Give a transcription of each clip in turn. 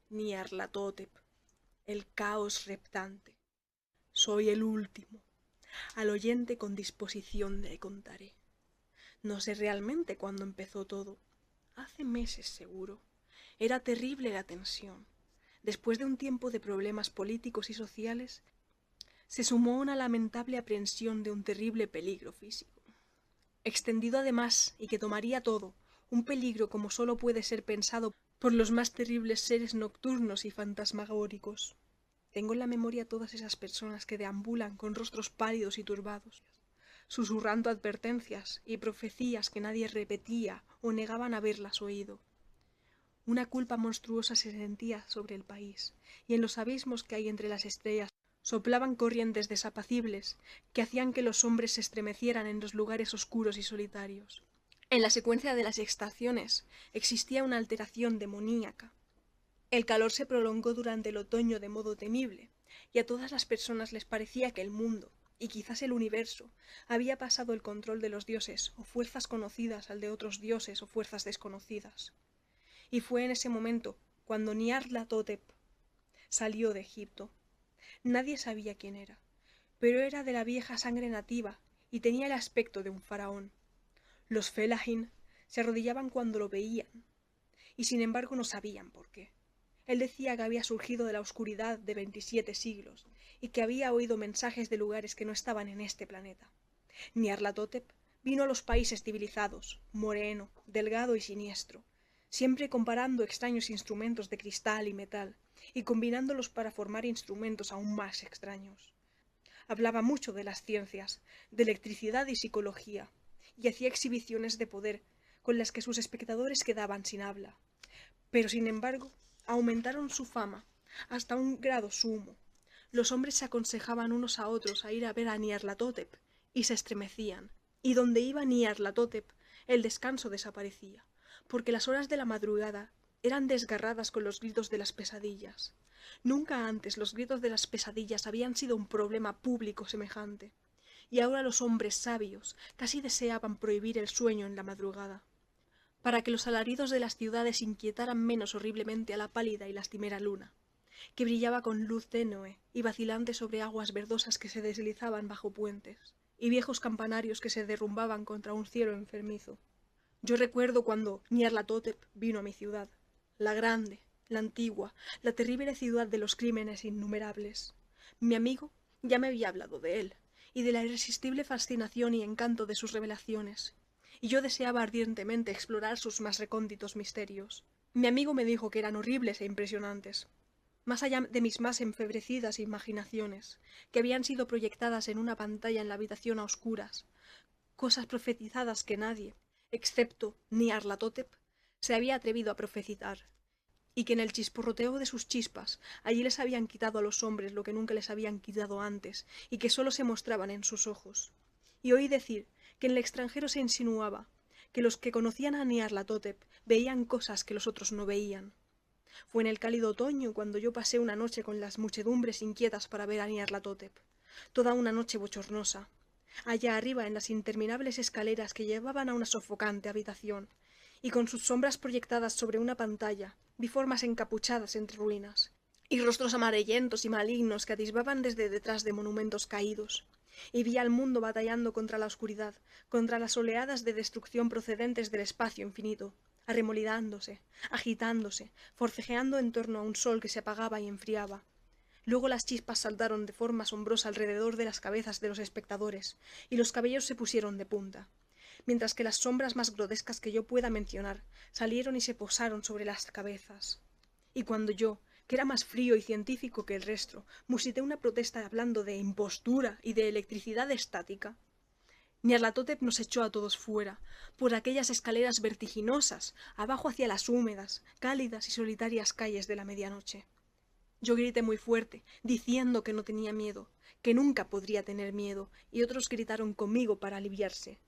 Nyarlathotep, el caos reptante. Soy el último. Al oyente con disposición le contaré. No sé realmente cuándo empezó todo. Hace meses seguro. Era terrible la tensión. Después de un tiempo de problemas políticos y sociales, se sumó una lamentable aprensión de un terrible peligro físico. Extendido además y que tomaría todo, un peligro como sólo puede ser pensado por los más terribles seres nocturnos y fantasmagóricos. Tengo en la memoria todas esas personas que deambulan con rostros pálidos y turbados, susurrando advertencias y profecías que nadie repetía o negaban haberlas oído. Una culpa monstruosa se sentía sobre el país, y en los abismos que hay entre las estrellas soplaban corrientes desapacibles que hacían que los hombres se estremecieran en los lugares oscuros y solitarios. En la secuencia de las estaciones existía una alteración demoníaca. El calor se prolongó durante el otoño de modo temible, y a todas las personas les parecía que el mundo, y quizás el universo, había pasado el control de los dioses o fuerzas conocidas al de otros dioses o fuerzas desconocidas. Y fue en ese momento cuando Nyarlathotep salió de Egipto. Nadie sabía quién era, pero era de la vieja sangre nativa y tenía el aspecto de un faraón. Los fellahin se arrodillaban cuando lo veían, y sin embargo no sabían por qué. Él decía que había surgido de la oscuridad de 27 siglos y que había oído mensajes de lugares que no estaban en este planeta. Nyarlathotep vino a los países civilizados, moreno, delgado y siniestro, siempre comparando extraños instrumentos de cristal y metal y combinándolos para formar instrumentos aún más extraños. Hablaba mucho de las ciencias, de electricidad y psicología, y hacía exhibiciones de poder con las que sus espectadores quedaban sin habla. Pero sin embargo, aumentaron su fama hasta un grado sumo. Los hombres se aconsejaban unos a otros a ir a ver a Nyarlathotep y se estremecían, y donde iba Nyarlathotep el descanso desaparecía, porque las horas de la madrugada eran desgarradas con los gritos de las pesadillas. Nunca antes los gritos de las pesadillas habían sido un problema público semejante, y ahora los hombres sabios casi deseaban prohibir el sueño en la madrugada, para que los alaridos de las ciudades inquietaran menos horriblemente a la pálida y lastimera luna, que brillaba con luz tenue y vacilante sobre aguas verdosas que se deslizaban bajo puentes, y viejos campanarios que se derrumbaban contra un cielo enfermizo. Yo recuerdo cuando Nyarlathotep vino a mi ciudad, la grande, la antigua, la terrible ciudad de los crímenes innumerables. Mi amigo ya me había hablado de él, y de la irresistible fascinación y encanto de sus revelaciones, y yo deseaba ardientemente explorar sus más recónditos misterios. Mi amigo me dijo que eran horribles e impresionantes, más allá de mis más enfebrecidas imaginaciones, que habían sido proyectadas en una pantalla en la habitación a oscuras, cosas profetizadas que nadie, excepto Nyarlathotep, se había atrevido a profetizar, y que en el chisporroteo de sus chispas allí les habían quitado a los hombres lo que nunca les habían quitado antes, y que sólo se mostraban en sus ojos. Y oí decir que en el extranjero se insinuaba que los que conocían a Nyarlathotep veían cosas que los otros no veían. Fue en el cálido otoño cuando yo pasé una noche con las muchedumbres inquietas para ver a Nyarlathotep, toda una noche bochornosa, allá arriba en las interminables escaleras que llevaban a una sofocante habitación, y con sus sombras proyectadas sobre una pantalla, vi formas encapuchadas entre ruinas, y rostros amarillentos y malignos que atisbaban desde detrás de monumentos caídos, y vi al mundo batallando contra la oscuridad, contra las oleadas de destrucción procedentes del espacio infinito, arremolinándose, agitándose, forcejeando en torno a un sol que se apagaba y enfriaba. Luego las chispas saltaron de forma asombrosa alrededor de las cabezas de los espectadores, y los cabellos se pusieron de punta, mientras que las sombras más grotescas que yo pueda mencionar salieron y se posaron sobre las cabezas. Y cuando yo, que era más frío y científico que el resto, musité una protesta hablando de impostura y de electricidad estática, Nyarlathotep nos echó a todos fuera, por aquellas escaleras vertiginosas, abajo hacia las húmedas, cálidas y solitarias calles de la medianoche. Yo grité muy fuerte, diciendo que no tenía miedo, que nunca podría tener miedo, y otros gritaron conmigo para aliviarse.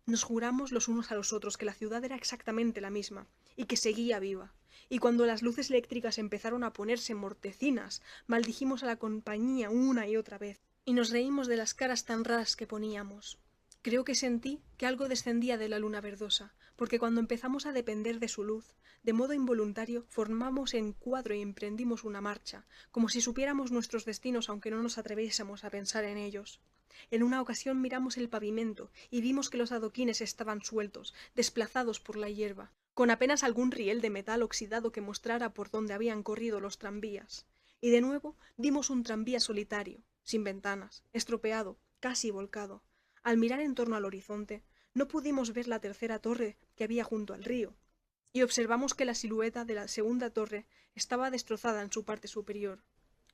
Nos juramos los unos a los otros que la ciudad era exactamente la misma, y que seguía viva, y cuando las luces eléctricas empezaron a ponerse mortecinas, maldijimos a la compañía una y otra vez, y nos reímos de las caras tan raras que poníamos. Creo que sentí que algo descendía de la luna verdosa, porque cuando empezamos a depender de su luz, De modo involuntario, formamos en cuadro y emprendimos una marcha, como si supiéramos nuestros destinos aunque no nos atreviésemos a pensar en ellos. En una ocasión miramos el pavimento y vimos que los adoquines estaban sueltos, desplazados por la hierba, con apenas algún riel de metal oxidado que mostrara por dónde habían corrido los tranvías. Y de nuevo vimos un tranvía solitario, sin ventanas, estropeado, casi volcado. Al mirar en torno al horizonte, no pudimos ver la tercera torre que había junto al río, y observamos que la silueta de la segunda torre estaba destrozada en su parte superior.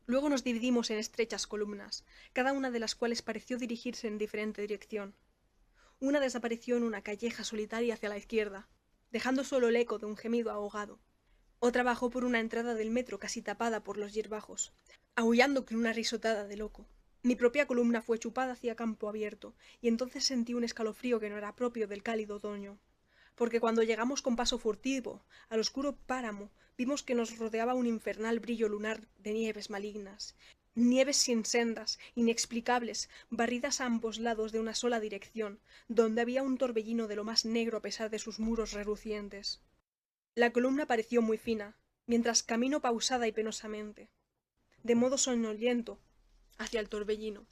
Luego nos dividimos en estrechas columnas, cada una de las cuales pareció dirigirse en diferente dirección. Una desapareció en una calleja solitaria hacia la izquierda, dejando solo el eco de un gemido ahogado. Otra bajó por una entrada del metro casi tapada por los hierbajos, aullando con una risotada de loco. Mi propia columna fue chupada hacia campo abierto, y entonces sentí un escalofrío que no era propio del cálido otoño. Porque cuando llegamos con paso furtivo al oscuro páramo, vimos que nos rodeaba un infernal brillo lunar de nieves malignas, nieves sin sendas, inexplicables, barridas a ambos lados de una sola dirección, donde había un torbellino de lo más negro a pesar de sus muros relucientes. La columna pareció muy fina, mientras camino pausada y penosamente, de modo soñoliento, hacia el torbellino.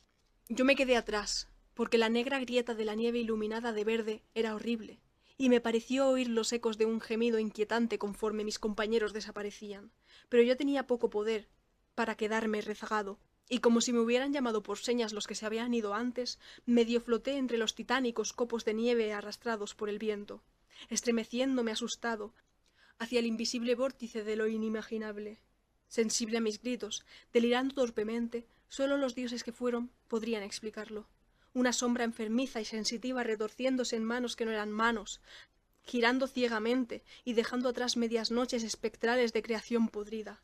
Yo me quedé atrás, porque la negra grieta de la nieve iluminada de verde era horrible, y me pareció oír los ecos de un gemido inquietante conforme mis compañeros desaparecían, pero yo tenía poco poder para quedarme rezagado, y como si me hubieran llamado por señas los que se habían ido antes, medio floté entre los titánicos copos de nieve arrastrados por el viento, estremeciéndome asustado hacia el invisible vórtice de lo inimaginable. Sensible a mis gritos, delirando torpemente, solo los dioses que fueron podrían explicarlo. Una sombra enfermiza y sensitiva retorciéndose en manos que no eran manos, girando ciegamente y dejando atrás medias noches espectrales de creación podrida.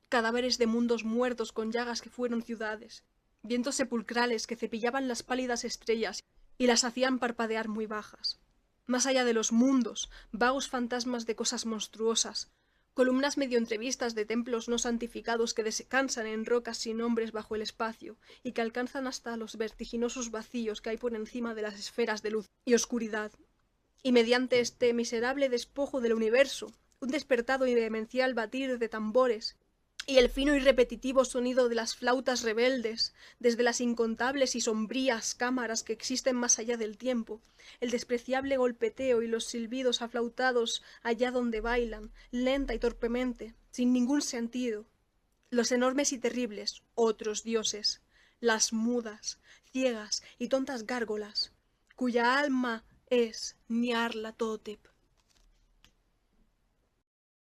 Cadáveres de mundos muertos con llagas que fueron ciudades, vientos sepulcrales que cepillaban las pálidas estrellas y las hacían parpadear muy bajas. Más allá de los mundos, vagos fantasmas de cosas monstruosas, columnas medio entrevistas de templos no santificados que descansan en rocas sin nombres bajo el espacio y que alcanzan hasta los vertiginosos vacíos que hay por encima de las esferas de luz y oscuridad. Y mediante este miserable despojo del universo, un despertado y demencial batir de tambores, y el fino y repetitivo sonido de las flautas rebeldes, desde las incontables y sombrías cámaras que existen más allá del tiempo, el despreciable golpeteo y los silbidos aflautados allá donde bailan, lenta y torpemente, sin ningún sentido, los enormes y terribles otros dioses, las mudas, ciegas y tontas gárgolas, cuya alma es Nyarlathotep.